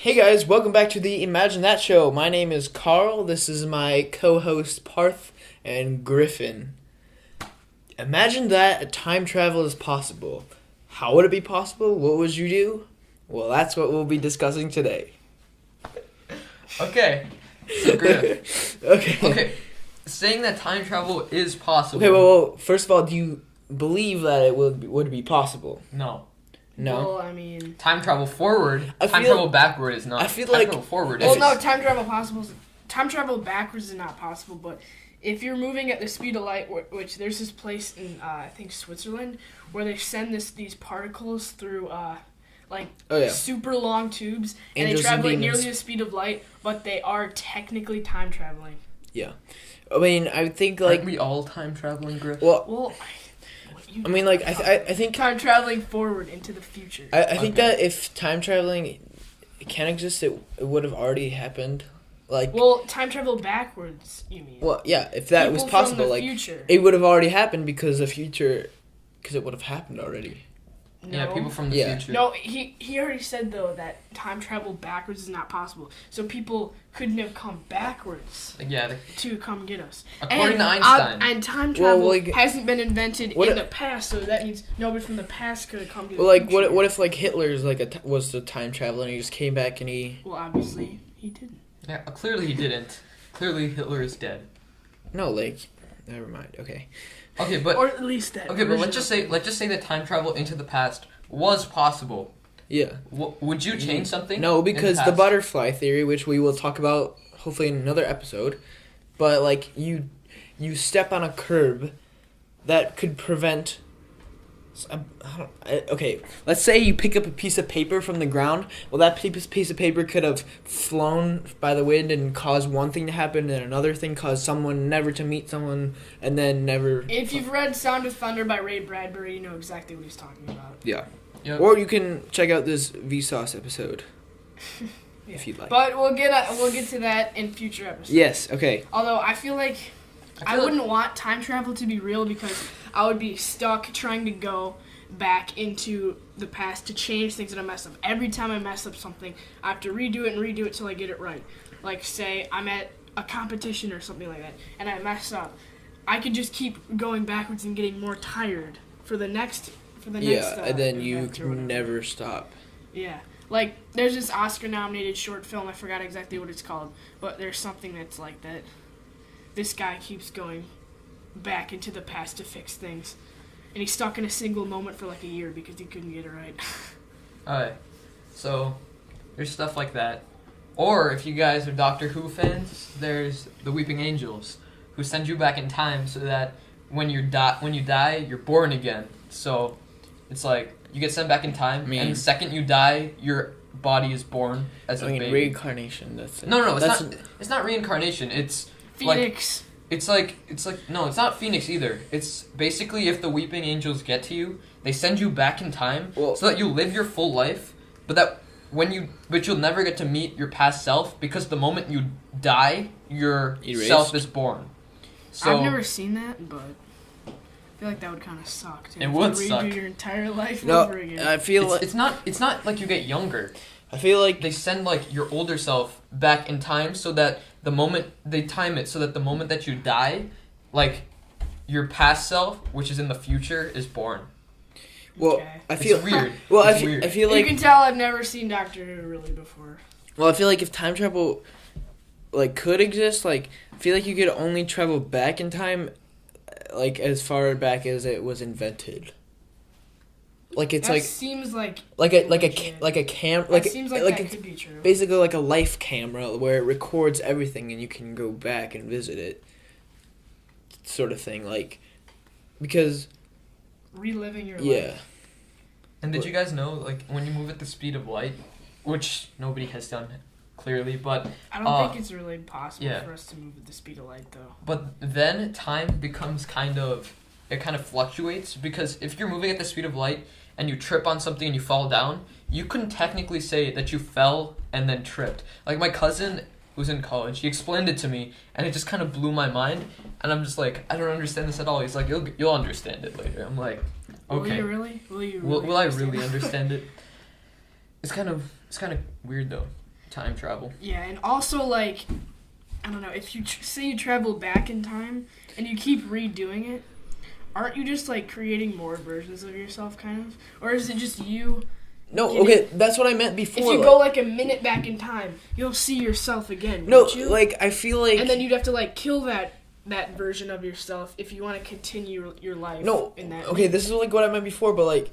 Hey guys, welcome back to the Imagine That Show. My name is Carl. This is my co-host Parth and Griffin. Imagine that time travel is possible. How would it be possible? What would you do? Well, that's what we'll be discussing today. Okay. So Griff. Okay. Saying that time travel is possible. Okay, well, first of all, do you believe that it would be possible? No. No. Well, I mean, Time travel forward. I Time feel- travel backward is not. I feel time like- travel forward If is. well, no, time travel backwards is not possible. But if you're moving at the speed of light, which there's this place in I think Switzerland where they send these particles through Oh yeah. super long tubes, and Angels they and travel at demons. nearly the speed of light, but they are technically time traveling. I mean, I think Aren't we all time traveling, Griff? well, Well, I mean, like I think time traveling forward into the future. I think Okay. that if time traveling can exist, it would have already happened. Like, Well, time travel backwards, you mean? well, yeah, if that was People possible, from the like future. it would have already happened because it would have happened already. Yeah, people from the Yeah. future. No, he already said though that time travel backwards is not possible. So people couldn't have come backwards Yeah, to come get us. according to Einstein. And time Well, travel like- hasn't been invented What in if- the past, so that means nobody from the past could have come to the Well, like, future. what if like Hitler's like was the time traveler and he just came back and he Well, obviously he didn't. Yeah, clearly he didn't. Clearly Hitler is dead. no, like, never mind. Okay. Okay, but Or at least that. okay, but version let's just say that time travel into the past was possible. Yeah. Would you change something? No, in because the past? butterfly theory, which we will talk about hopefully in another episode, but like you step on a curb that could prevent. Okay, let's say you pick up a piece of paper from the ground. Well, that piece of paper could have flown by the wind and caused one thing to happen, and another thing caused someone never to meet someone, and then never. If you've read Sound of Thunder by Ray Bradbury, you know exactly what he's talking about. Yeah. Yep. Or you can check out this Vsauce episode if you'd like. But we'll get to that in future episodes. Yes. Okay. Although I feel like I feel wouldn't want time travel to be real because I would be stuck trying to go back into the past to change things that I messed up. Every time I mess up something, I have to redo it till I get it right. Like, say I'm at a competition or something like that, and I mess up. I could just keep going backwards and getting more tired for the next. Yeah, and then you event or can whatever. never stop. Yeah. Like, there's this Oscar-nominated short film, I forgot exactly what it's called, but there's something that's like that. This guy keeps going back into the past to fix things. And he's stuck in a single moment for like a year because he couldn't get it right. Alright, so there's stuff like that. Or if you guys are Doctor Who fans, there's the Weeping Angels, who send you back in time so that when you die, you're born again. So it's like you get sent back in time, and the second you die, your body is born as a baby. Reincarnation. That's it. No, That's it's not reincarnation. It's Phoenix. It's like no, it's not Phoenix either. It's basically if the Weeping Angels get to you, they send you back in time Well- so that you live your full life, but you'll never get to meet your past self because the moment you die, your Erased? self is born. So I've never seen that, but I feel like that would kind of suck. Too. It If would you suck. redo your entire life no. over again. I feel like it's not like you get younger. I feel like They send like your older self back in time so that the moment they time it so that the moment that you die, like your past self, which is in the future, is born. well, Okay. I feel It's weird. Well, It's weird. I feel you like can tell I've never seen Doctor Who really before. I feel like if time travel like could exist, like I feel like you could only travel back in time like as far back as it was invented. Like it's That seems like a legit. cam That like seems like like that a, could be true. basically like a life camera where it records everything and you can go back and visit it, sort of thing. Like because Reliving your yeah. life. And did you guys know, like, when you move at the speed of light, which nobody has done clearly, but I don't think it's really possible yeah. for us to move at the speed of light, though. then time becomes it kind of fluctuates, because if you're moving at the speed of light and you trip on something and you fall down, you couldn't technically say that you fell and then tripped. Like, my cousin who's in college, he explained it to me, and it just kind of blew my mind, and I'm just like, I don't understand this at all. He's like, you'll understand it later. I'm like, okay. Will you really? Will you really? Will I understand? really understand it? It's kind of weird though. time travel. Yeah, and also like, I don't know, if you say you travel back in time and you keep redoing it, aren't you just like creating more versions of yourself, kind of? Or is it just you? No, okay, that's what I meant before. If you go like a minute back in time, you'll see yourself again. No, won't you? like I feel like. And then you'd have to like kill that version of yourself if you want to continue your life. No, in that. okay, this is like what I meant before, but like,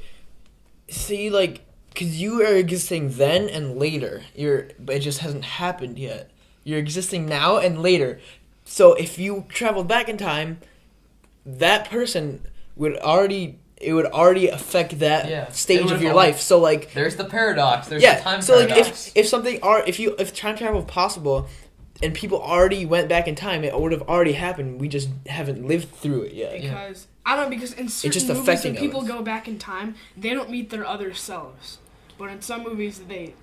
see, like, because you are existing then and later. But it just hasn't happened yet. You're existing now and later. So if you traveled back in time, that person would already affect that stage of your life. So like, there's the paradox. There's the time so paradox. like if time travel is possible, and people already went back in time, it would have already happened. We just haven't lived through it yet. Because I don't know, because in certain just movies affecting when people us. go back in time, they don't meet their other selves. But in some movies they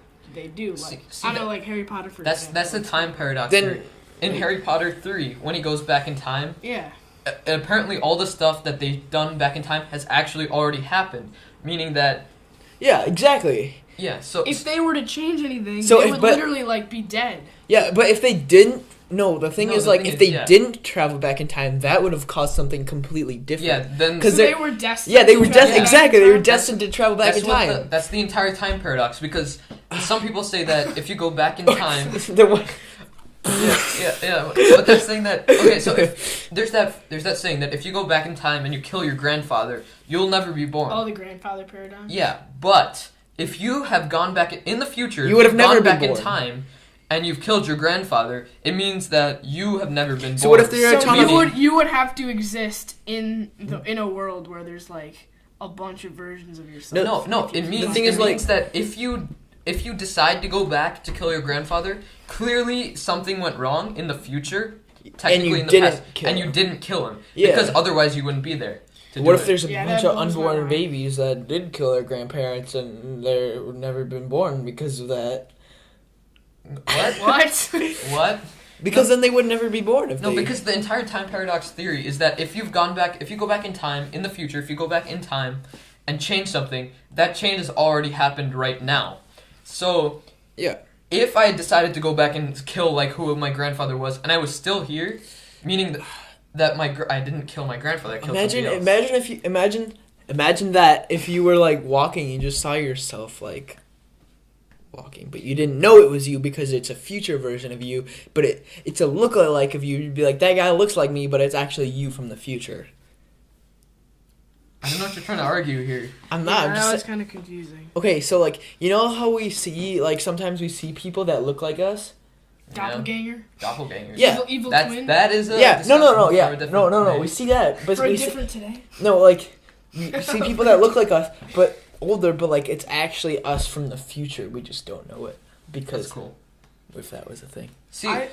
do. Like I know, like Harry Potter for example. That's the time paradox. Then- in Harry Potter 3, when he goes back in time, Yeah. apparently all the stuff that they've done back in time has actually already happened, meaning that Yeah, exactly. so If they were to change anything, So they if- would but- literally like be dead. Yeah, but if they didn't, the thing is, like, if they yeah. didn't travel back in time, that would have caused something completely different. then 'Cause So they're- they were destined. Yeah, they were to travel back exactly. in They were time. destined to travel back in time. That's the entire time paradox, because some people say that if you go back in time, The one- yeah. But they're saying that so if there's that saying that if you go back in time and you kill your grandfather, you'll never be born. Oh, the grandfather paradox. Yeah, but if you have gone back in the future, You would have never gone been back in born. time, and you've killed your grandfather, it means that you have never been born. So what if there are a So ton of you would have to exist in a world where there's like a bunch of versions of yourself. No. It means thing is, like- that if you decide to go back to kill your grandfather, clearly something went wrong in the future, technically in the didn't past, kill and him. you didn't kill him Yeah. because otherwise you wouldn't be there. What if there's a Yeah, bunch that of blows my unborn mind. babies that did kill their grandparents and they've never been born because of that? what? What? What? Because then they would never be born if No, they... because the entire time paradox theory is that if you go back in time in the future, if you go back in time and change something, that change has already happened right now. So Yeah. if I had decided to go back and kill like who my grandfather was, and I was still here, meaning that I didn't kill my grandfather, I killed somebody else. Imagine that if you were like walking, you just saw yourself like walking, but you didn't know it was you because it's a future version of you, but it's a look-alike of you. You'd be like, that guy looks like me, but it's actually you from the future. I don't know what you're trying to argue here. I'm not. I'm that just was kind of confusing. okay. So like, you know how we see like sometimes we see people that look like us. Doppelganger. Doppelgangers. Yeah. Evil twin. That is a Yeah. No. discussion Yeah. for a different No. day. We see that, but For a we see, different today. no like we see people that look like us, but older, but like it's actually us from the future. We just don't know it because That's cool. if that was a thing. See, I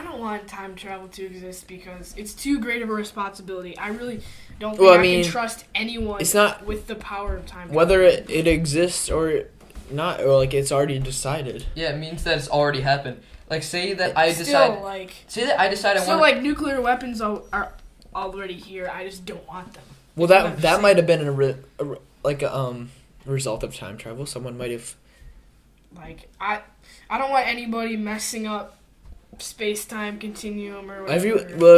don't want time travel to exist because it's too great of a responsibility. I really don't think Well, I I mean, can trust anyone it's not- with the power of time travel. Whether it exists or not, or like it's already decided. yeah, it means that it's already happened. Like, say that I Still, decide. like, Say that I decide I still, want. like, nuclear weapons are already here. I just don't want them. Well, that might have been a result of time travel. Someone might have. Like, I don't want anybody messing up space-time continuum or whatever. It would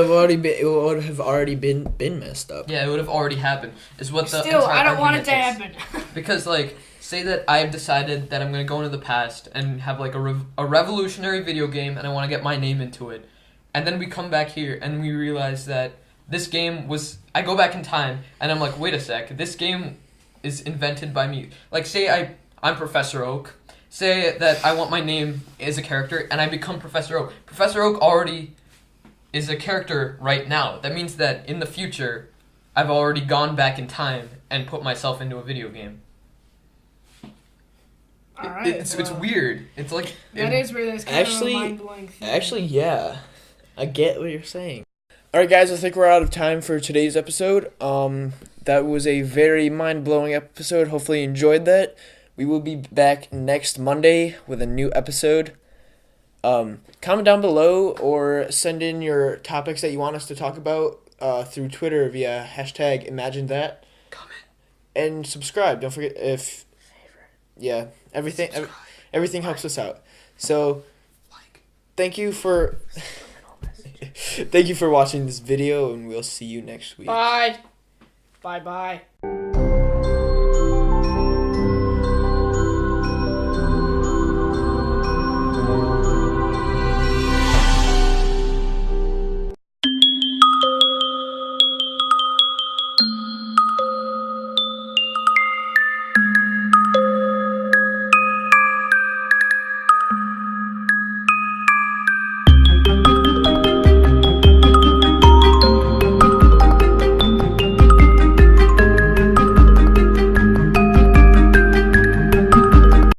have already been messed up. Yeah, it would have already happened. Is what the Still, entire I don't want it to argument is. happen. Because, like, say that I've decided that I'm going to go into the past and have, like, a revolutionary video game and I want to get my name into it. And then we come back here and we realize that this game was... I go back in time and I'm like, wait a sec, this game is invented by me. Like, say I'm Professor Oak. Say that I want my name as a character and I become Professor Oak. Professor Oak already is a character right now. That means that in the future, I've already gone back in time and put myself into a video game. All right, It's weird. It's like That is weird. That's kind Actually- of a mind-blowing thing. Actually, yeah, I get what you're saying. All right, guys, I think we're out of time for today's episode. That was a very mind-blowing episode. Hopefully, you enjoyed that. We will be back next Monday with a new episode. Comment down below or send in your topics that you want us to talk about through Twitter via hashtag #ImagineThat. comment. And subscribe. Don't forget everything helps us out. So, Like. thank you for thank you for watching this video, and we'll see you next week. Bye. Bye bye.